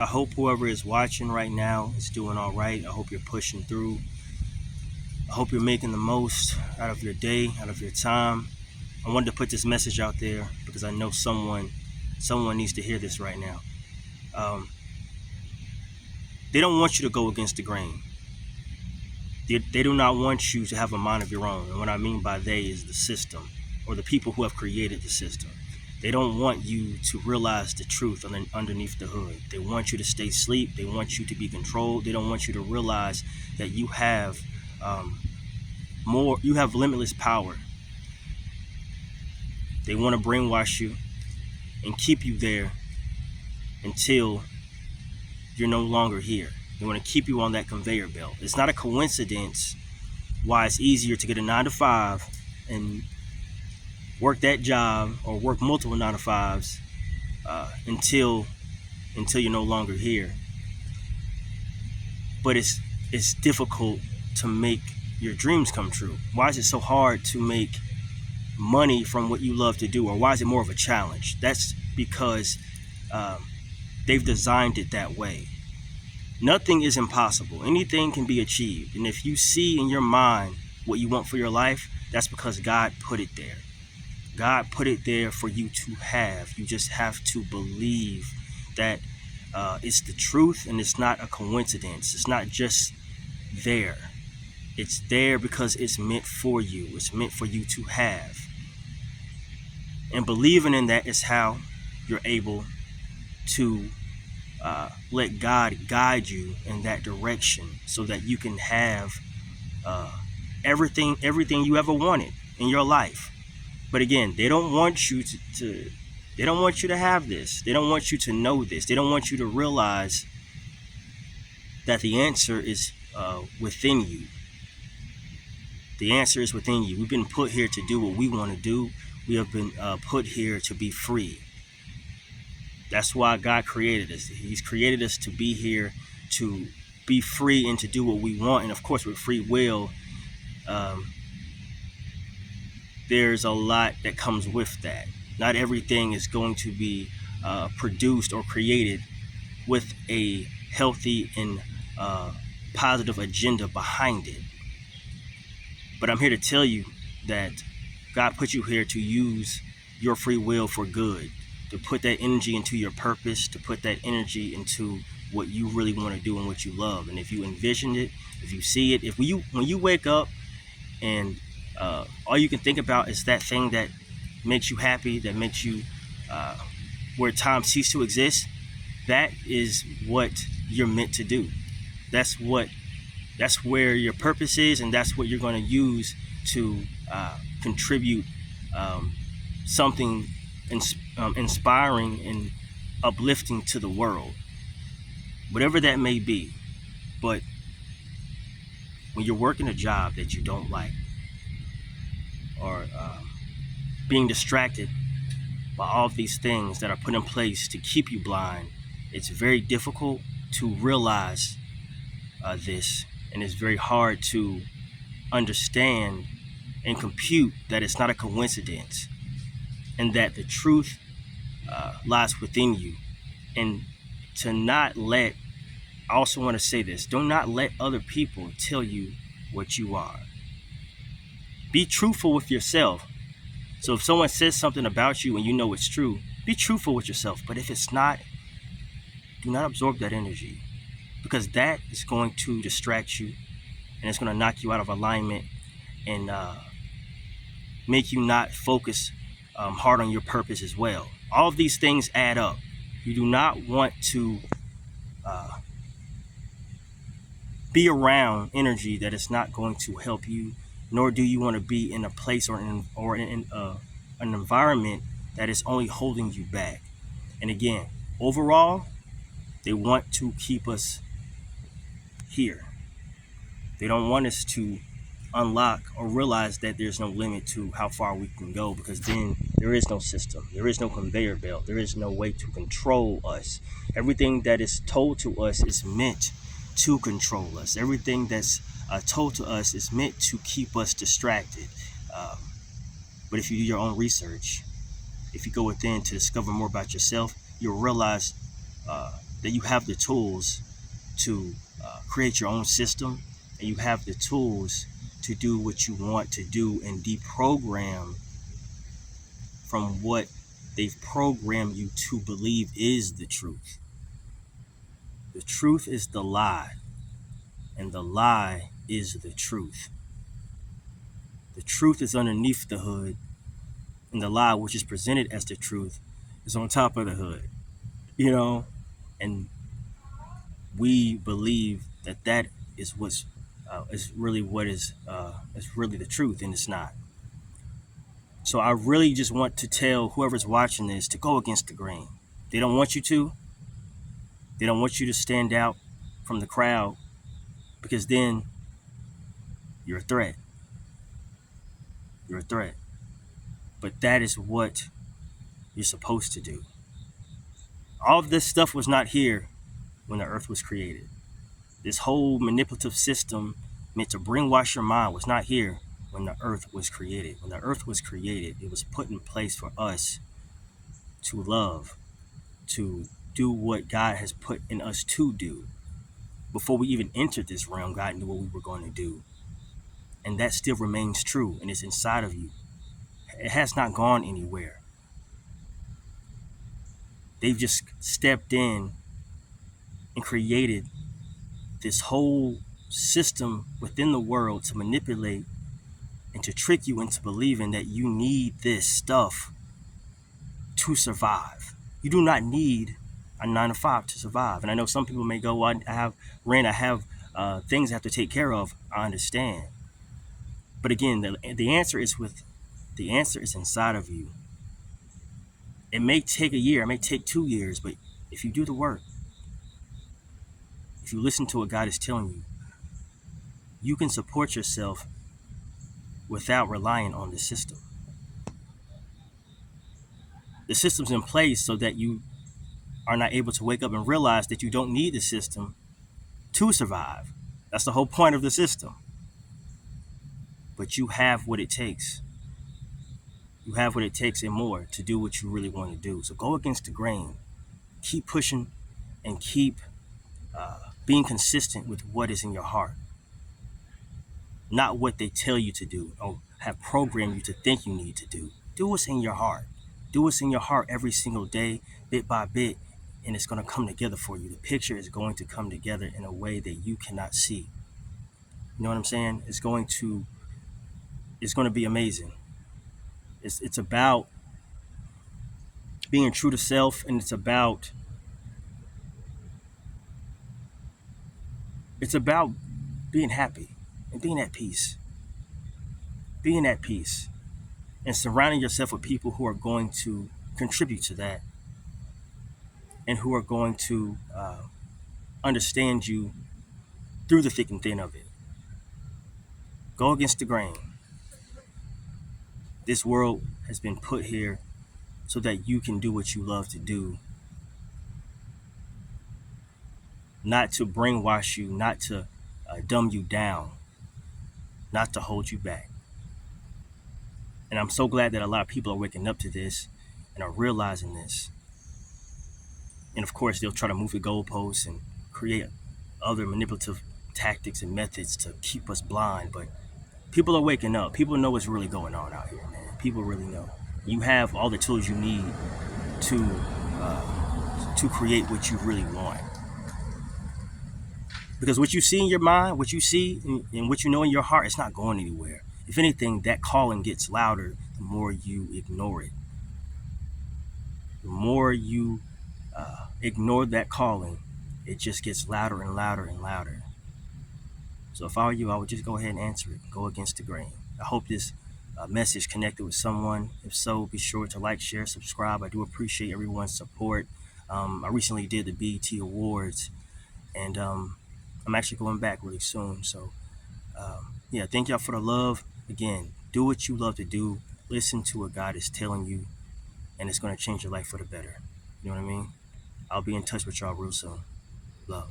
I hope whoever is watching right now is doing all right. I hope you're pushing through. I hope you're making the most out of your day, out of your time. I wanted to put this message out there because I know someone needs to hear this right now. Um, they don't want you to go against the grain. They do not want you to have a mind of your own. And what I mean by they is the system or the people who have created the system. They don't want you to realize the truth underneath the hood. They want you to stay asleep. They want you to be controlled. They don't want you to realize that you have you have limitless power. They want to brainwash you and keep you there until you're no longer here. They want to keep you on that conveyor belt. It's not a coincidence why it's easier to get a 9 to 5 and work that job or work multiple 9 to 5s until you're no longer here. But it's difficult to make your dreams come true. Why is it so hard to make money from what you love to do, or why is it more of a challenge? That's because they've designed it that way. Nothing is impossible. Anything can be achieved. And if you see in your mind what you want for your life, that's because God put it there. God put it there for you to have. You just have to believe that it's the truth and it's not a coincidence. It's not just there. It's there because it's meant for you. It's meant for you to have. And believing in that is how you're able to let God guide you in that direction so that you can have everything you ever wanted in your life. But again, they don't want you they don't want you to have this. They don't want you to know this. They don't want you to realize that the answer is within you. The answer is within you. We've been put here to do what we want to do. We have been put here to be free. That's why God created us. He's created us to be here, to be free and to do what we want. And of course, with free will, there's a lot that comes with that. Not everything is going to be produced or created with a healthy and positive agenda behind it. But I'm here to tell you that God put you here to use your free will for good, to put that energy into your purpose, to put that energy into what you really want to do and what you love. And if you envision it, if you see it, when you wake up and all you can think about is that thing that makes you happy, that makes you where time ceases to exist, that is what you're meant to do. That's where your purpose is, and that's what you're going to use to contribute something inspiring and uplifting to the world, whatever that may be. But when you're working a job that you don't like, or being distracted by all of these things that are put in place to keep you blind, it's very difficult to realize this, and it's very hard to understand and compute that it's not a coincidence, and that the truth lies within you. And to not let, I also want to say this, do not let other people tell you what you are. Be truthful with yourself. So if someone says something about you and you know it's true, be truthful with yourself. But if it's not, do not absorb that energy, because that is going to distract you, and it's going to knock you out of alignment and make you not focus hard on your purpose as well. All of these things add up. You do not want to be around energy that is not going to help you, nor do you want to be in a place or in an environment that is only holding you back. And again, overall, they want to keep us here. They don't want us to unlock or realize that there's no limit to how far we can go, because then there is no system, there is no conveyor belt, there is no way to control us. Everything that is told to us is meant to control us. Everything that's told to us is meant to keep us distracted. But if you do your own research, if you go within to discover more about yourself, you'll realize that you have the tools to create your own system, and you have the tools to do what you want to do and deprogram from what they've programmed you to believe is the truth. The truth is the lie, and the lie is the truth. The truth is underneath the hood, and the lie, which is presented as the truth, is on top of the hood. You know, and we believe that that is really what is really the truth, and it's not. So I really just want to tell whoever's watching this to go against the grain. They don't want you to. They don't want you to stand out from the crowd, because then you're a threat. You're a threat. But that is what you're supposed to do. All of this stuff was not here when the earth was created. This whole manipulative system meant to brainwash your mind was not here when the earth was created. When the earth was created, it was put in place for us to love, to do what God has put in us to do. Before we even entered this realm, God knew what we were going to do. And that still remains true, and it's inside of you. It has not gone anywhere. They've just stepped in and created this whole system within the world to manipulate and to trick you into believing that you need this stuff to survive. You do not need a 9 to 5 to survive. And I know some people may go, well, I have things I have to take care of. I understand. But again, the answer is inside of you. It may take a year, it may take 2 years, but if you do the work, if you listen to what God is telling you, you can support yourself without relying on the system. The system's in place so that you are not able to wake up and realize that you don't need the system to survive. That's the whole point of the system. But you have what it takes. You have what it takes and more to do what you really want to do. So go against the grain. Keep pushing and keep being consistent with what is in your heart. Not what they tell you to do or have programmed you to think you need to do. Do what's in your heart. Do what's in your heart every single day, bit by bit, and it's going to come together for you. The picture is going to come together in a way that you cannot see. You know what I'm saying? It's going to be amazing. It's about being true to self, and it's about being happy and being at peace. Being at peace and surrounding yourself with people who are going to contribute to that and who are going to understand you through the thick and thin of it. Go against the grain. This world has been put here so that you can do what you love to do. Not to brainwash you, not to dumb you down, not to hold you back. And I'm so glad that a lot of people are waking up to this and are realizing this. And of course, they'll try to move the goalposts and create other manipulative tactics and methods to keep us blind. But people are waking up. People know what's really going on out here, man. People really know. You have all the tools you need to create what you really want. Because what you see in your mind, what you see and what you know in your heart, it's not going anywhere. If anything, that calling gets louder the more you ignore it. The more you ignore that calling, it just gets louder and louder and louder. So if I were you, I would just go ahead and answer it. Go against the grain. I hope this message connected with someone. If so, be sure to like, share, subscribe. I do appreciate everyone's support. I recently did the BET Awards, and I'm actually going back really soon. So yeah, thank y'all for the love. Again, do what you love to do. Listen to what God is telling you, and it's going to change your life for the better. You know what I mean? I'll be in touch with y'all real soon. Love.